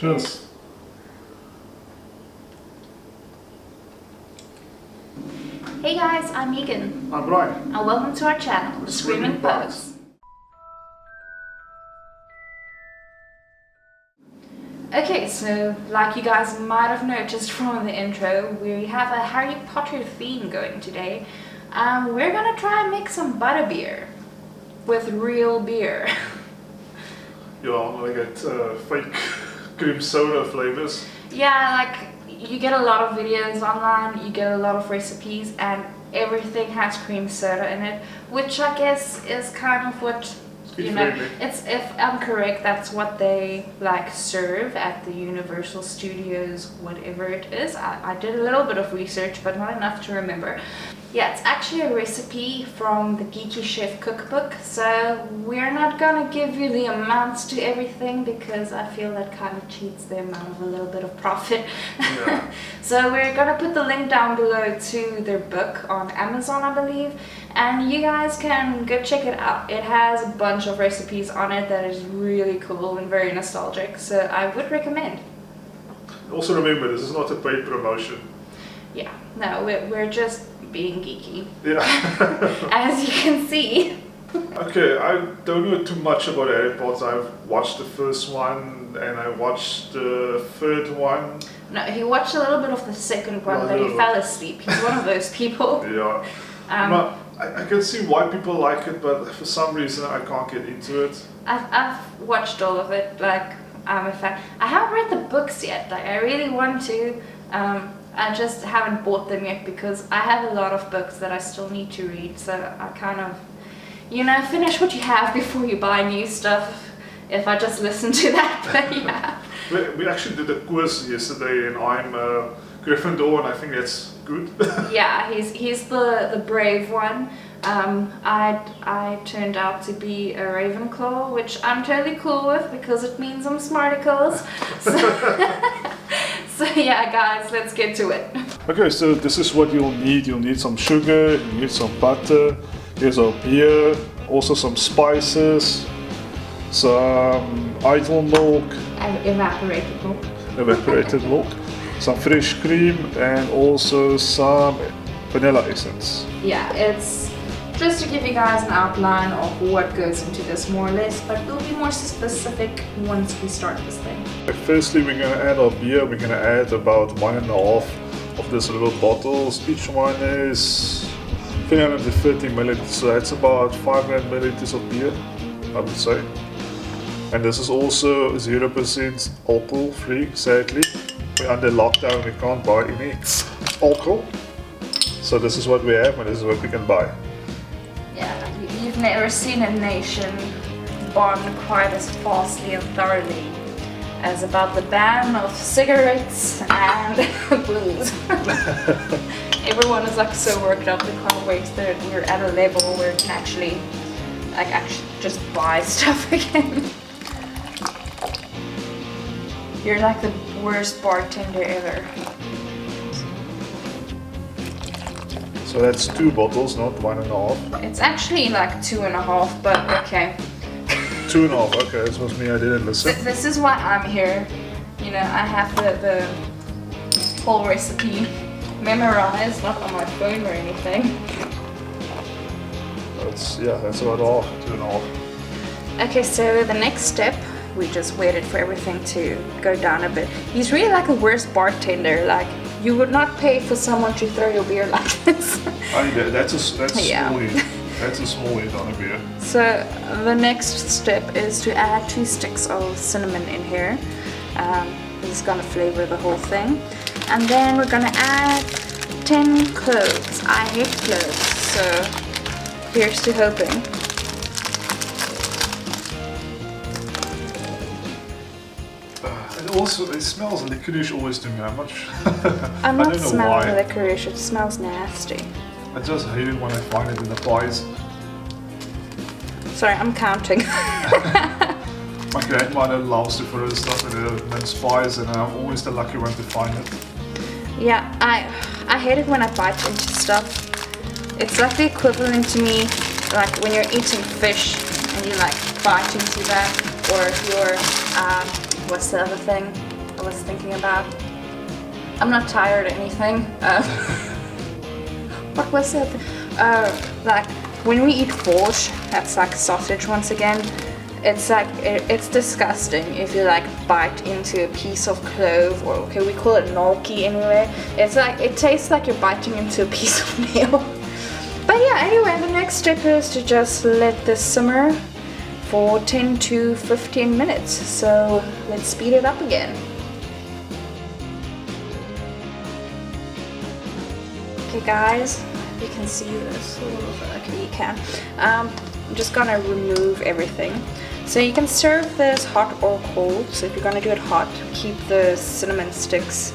Cheers. Hey guys, I'm Megan. I'm Brian. And welcome to our channel, The Screaming Pugs. Okay, so like you guys might have noticed from the intro, we have a Harry Potter theme going today. We're gonna try and make some butterbeer with real beer. Yeah, I'm gonna get fake cream soda flavors. Yeah, like you get a lot of videos online, you get a lot of recipes, and everything has cream soda in it, which I guess is kind of what, you know, it's, if I'm correct, that's what they like serve at the Universal Studios, whatever it is. I did a little bit of research, but not enough to remember. Yeah, it's actually a recipe from the Geeky Chef Cook Book, so we're not gonna give you the amounts to everything because I feel that kind of cheats them out of a little bit of profit. Yeah. So we're gonna put the link down below to their book on Amazon, I believe, and you guys can go check it out. It has a bunch of recipes on it that is really cool and very nostalgic, so I would recommend. Also remember, this is not a paid promotion. Yeah, no, we're just being geeky. Yeah. As you can see. Okay, I don't know too much about Harry Potter. I've watched the first one and I watched the third one. No, he watched a little bit of the second one, but he fell asleep. He's one of those people. Yeah. I can see why people like it, but for some reason I can't get into it. I've watched all of it. Like, I'm a fan. I haven't read the books yet. Like, I really want to. I just haven't bought them yet because I have a lot of books that I still need to read. So I kind of, you know, finish what you have before you buy new stuff. If I just listen to that, but yeah. We actually did a quiz yesterday, and I'm Gryffindor, and I think that's good. Yeah, he's the brave one. I turned out to be a Ravenclaw, which I'm totally cool with because it means I'm smarticles. So yeah, guys, let's get to it. Okay, so this is what you'll need. You'll need some sugar, you need some butter, here's our beer, also some spices, some idle milk, And evaporated milk, some fresh cream, and also some vanilla essence. Yeah, it's just to give you guys an outline of what goes into this more or less, but we'll be more specific once we start this thing. Firstly, we're going to add our beer. We're going to add about 1.5 of these little bottles. Each one is 330 milliliters, so that's about 500 milliliters of beer, I would say. And this is also 0% alcohol free, sadly. We're under lockdown, we can't buy any alcohol. So this is what we have, and this is what we can buy. Yeah, you've never seen a nation bond quite as fastly and thoroughly as about the ban of cigarettes and booze. Everyone is like so worked up, they can't wait that we're at a level where we can actually just buy stuff again. You're like the worst bartender ever. So that's 2 bottles, not 1.5. It's actually like 2.5, but okay. 2.5, okay, this was me, I didn't listen. This is why I'm here. You know, I have the whole recipe memorized, not on my phone or anything. That's about all, 2.5. Okay, so the next step, we just waited for everything to go down a bit. He's really like the worst bartender. Like, you would not pay for someone to throw your beer like this. That's Yeah. small hit. That's a small hit on a beer. So the next step is to add 2 sticks of cinnamon in here. This is gonna flavor the whole thing. And then we're gonna add 10 cloves. I hate cloves, so here's to hoping. Also, it smells licorice always to me. I'm I not don't know smelling why. licorice, it smells nasty. I just hate it when I find it in the pies. Sorry, I'm counting. My grandmother loves to put the stuff in the mince pies, and I'm always the lucky one to find it. Yeah, I hate it when I bite into stuff. It's like the equivalent to me, like when you're eating fish and you like bite into that, or if you're, what's the other thing? I was thinking about. I'm not tired or anything. What was it? Like when we eat borscht, that's like sausage once again. It's like it's disgusting if you like bite into a piece of clove, or okay, we call it gnocchi anyway. It's like it tastes like you're biting into a piece of nail. But yeah, anyway, the next step is to just let this simmer for 10 to 15 minutes. So let's speed it up again. Okay guys, you can see this. Okay, you can. I'm just gonna remove everything. So you can serve this hot or cold. So if you're gonna do it hot, keep the cinnamon sticks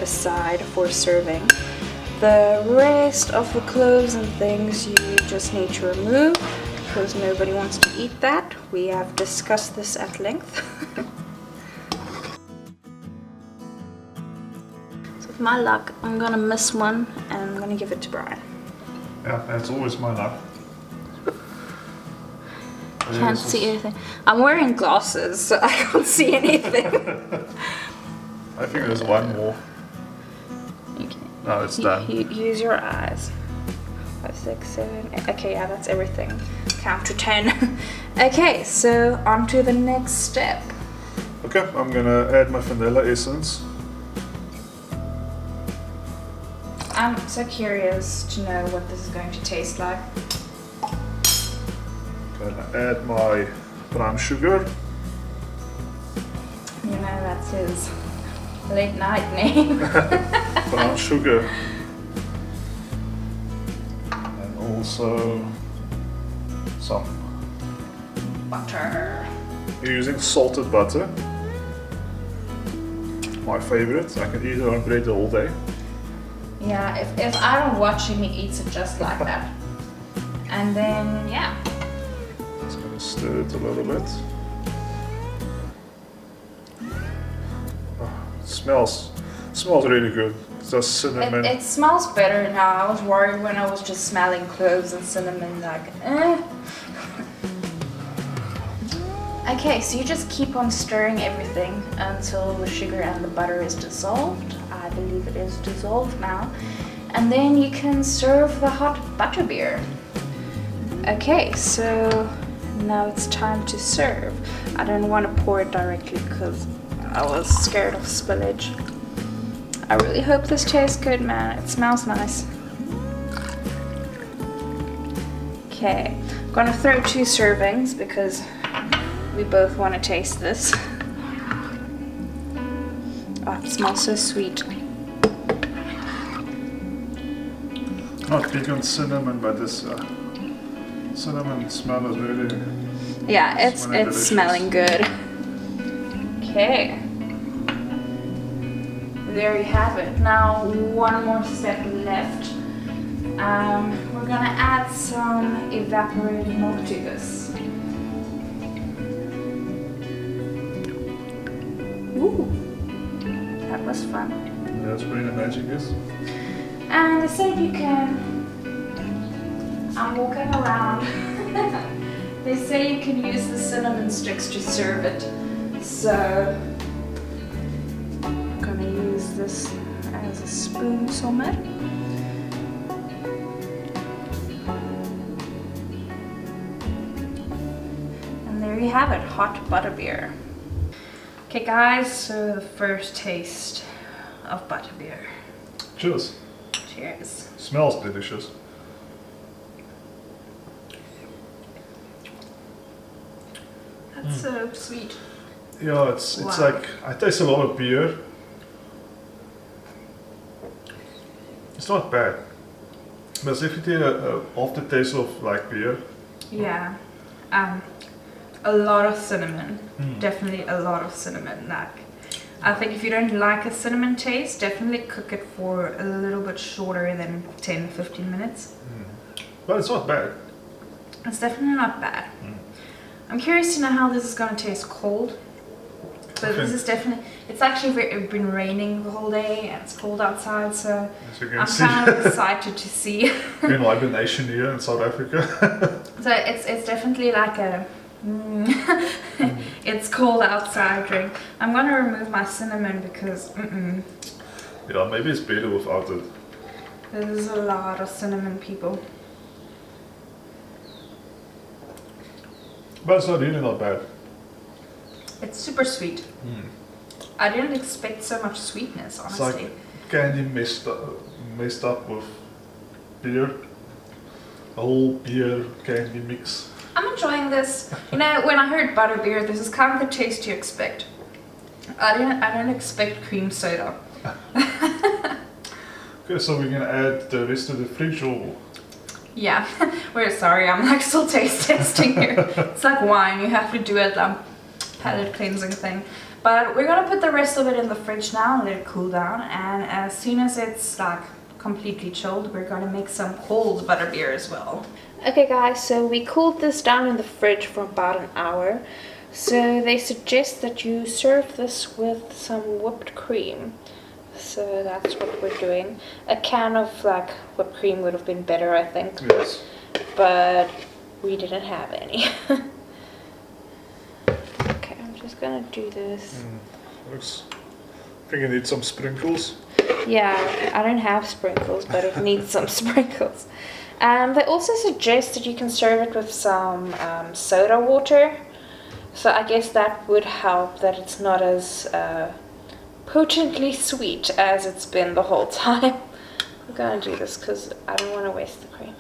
aside for serving. The rest of the cloves and things you just need to remove because nobody wants to eat that. We have discussed this at length. With my luck, I'm gonna miss one and I'm gonna give it to Brian. Yeah, that's always my luck. Can't see anything. I'm wearing glasses, so I can't see anything. I think there's one more. Okay. No, it's done. Use your eyes. 5, 6, 7, 8. Okay, yeah, that's everything. Count to 10. Okay, so on to the next step. Okay, I'm gonna add my vanilla essence. I'm so curious to know what this is going to taste like. Gonna add my brown sugar. You know, that's his late night name. Brown sugar. And also some Butter. using salted butter. My favorite. I can eat it on bread all day. Yeah, if I don't watch him, he eats it just like that. And then, yeah. Just gonna stir it a little bit. Oh, it smells really good. It's just cinnamon. It smells better now. I was worried when I was just smelling cloves and cinnamon, like, eh. Okay, so you just keep on stirring everything until the sugar and the butter is dissolved. I believe it is dissolved now. And then you can serve the hot butterbeer. Okay, so now it's time to serve. I don't want to pour it directly because I was scared of spillage. I really hope this tastes good, man. It smells nice. Okay, I'm gonna throw 2 servings because we both want to taste this. Oh, it smells so sweet. Not big on cinnamon, but this cinnamon smell is really. Yeah, it's delicious. smelling good. Okay. There you have it. Now one more step left. We're gonna add some evaporated milk to this. Ooh, that was fun. That's where the magic is. And they said you can, I'm walking around, they say you can use the cinnamon sticks to serve it. So, I'm gonna use this as a spoon somewhere. And there you have it, hot butterbeer. Okay guys, so the first taste of butterbeer. Cheers. Cheers. Smells delicious. That's so sweet. Yeah, it's Wow. like I taste a lot of beer. It's not bad. But it's definitely a aftertaste of like beer. Yeah. A lot of cinnamon. Mm. Definitely a lot of cinnamon. Like, I think if you don't like a cinnamon taste, definitely cook it for a little bit shorter than 10-15 minutes. But it's not bad. It's definitely not bad. I'm curious to know how this is going to taste cold. But this is definitely, it's actually been raining the whole day and it's cold outside, so As you can I'm see, kind of excited to see. we're in hibernation here in South Africa. So it's definitely like a It's cold outside drink. I'm gonna remove my cinnamon because Yeah, maybe it's better without it. there's a lot of cinnamon, people. But it's not really not bad. It's super sweet. I didn't expect so much sweetness, It's honestly. like candy mixed up with beer. A whole beer candy mix. I'm enjoying this. You know, when I heard butterbeer, this is kind of the taste you expect. I don't expect cream soda. Okay, so we're gonna add the rest of the fridge or? Yeah, we're sorry, I'm like still taste testing here. It's like wine, you have to do it, palate cleansing thing. But we're gonna put the rest of it in the fridge now and let it cool down. And as soon as it's like completely chilled, we're gonna make some cold butterbeer as well. Okay guys, so we cooled this down in the fridge for about an hour. So they suggest that you serve this with some whipped cream. So that's what we're doing. A can of like whipped cream would have been better, I think. Yes. But we didn't have any. Okay, I'm just gonna do this. Looks. I think you need some sprinkles. Yeah, I don't have sprinkles, but it needs some sprinkles. They also suggest that you can serve it with some soda water. So I guess that would help, that it's not as potently sweet as it's been the whole time. I'm gonna do this because I don't want to waste the cream.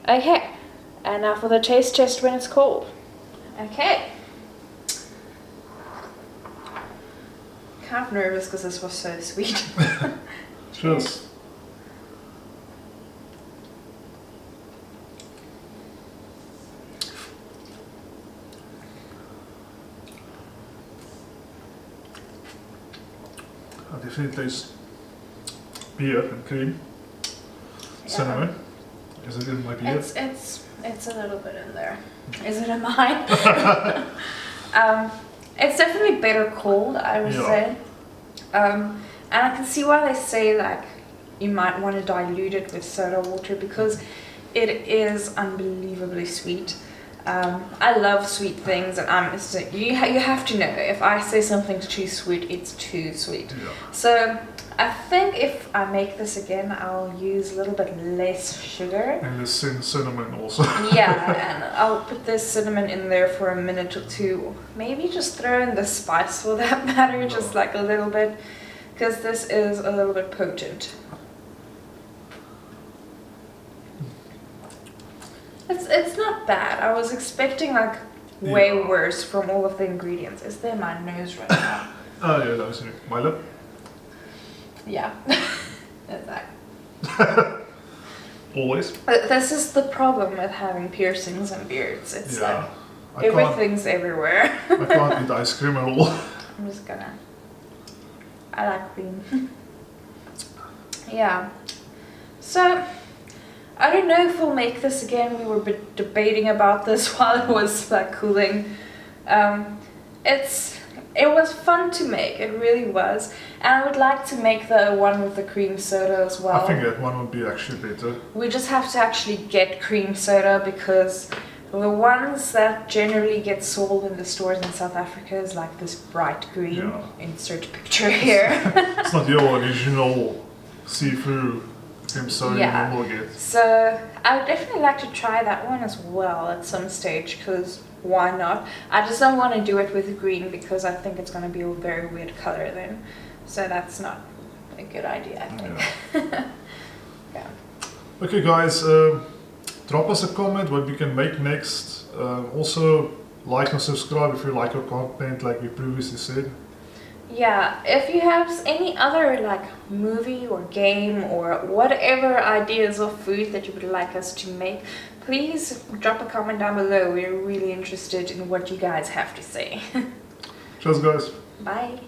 Okay, and now for the taste test when it's cold. Okay. Kind of nervous because this was so sweet. Cheers. I definitely taste beer and cream. Yeah. Cinnamon. Is it in my beer? It's a little bit in there. Is it in mine? It's definitely better cold, I would say. And I can see why they say like you might want to dilute it with soda water because it is unbelievably sweet. I love sweet things, and you have to know if I say something's too sweet, it's too sweet. Yeah. So I think if I make this again, I'll use a little bit less sugar. And the cinnamon also. Yeah, and I'll put this cinnamon in there for a minute or two. Maybe just throw in the spice for that matter, just like a little bit, because this is a little bit potent. It's not bad. I was expecting like way worse from all of the ingredients. Is there my nose right now? Oh yeah, that was it. My lip. Yeah, that's that. Always. This is the problem with having piercings and beards. It's like everything's everywhere. I can't eat ice cream at all. I'm just gonna. I like cream. Yeah. So I don't know if we'll make this again. We were debating about this while it was like cooling. It was fun to make. It really was. And I would like to make the one with the cream soda as well. I think that one would be actually better. We just have to actually get cream soda because the ones that generally get sold in the stores in South Africa is like this bright green. Yeah. Insert picture here. It's not your original see-through cream soda you normally get. So I would definitely like to try that one as well at some stage because why not? I just don't want to do it with green because I think it's going to be a very weird color then. So that's not a good idea, I think. Yeah. Okay guys, drop us a comment what we can make next. Also like and subscribe if you like our content like we previously said. Yeah, if you have any other like movie or game or whatever ideas of food that you would like us to make, please drop a comment down below. We're really interested in what you guys have to say. Cheers guys. Bye.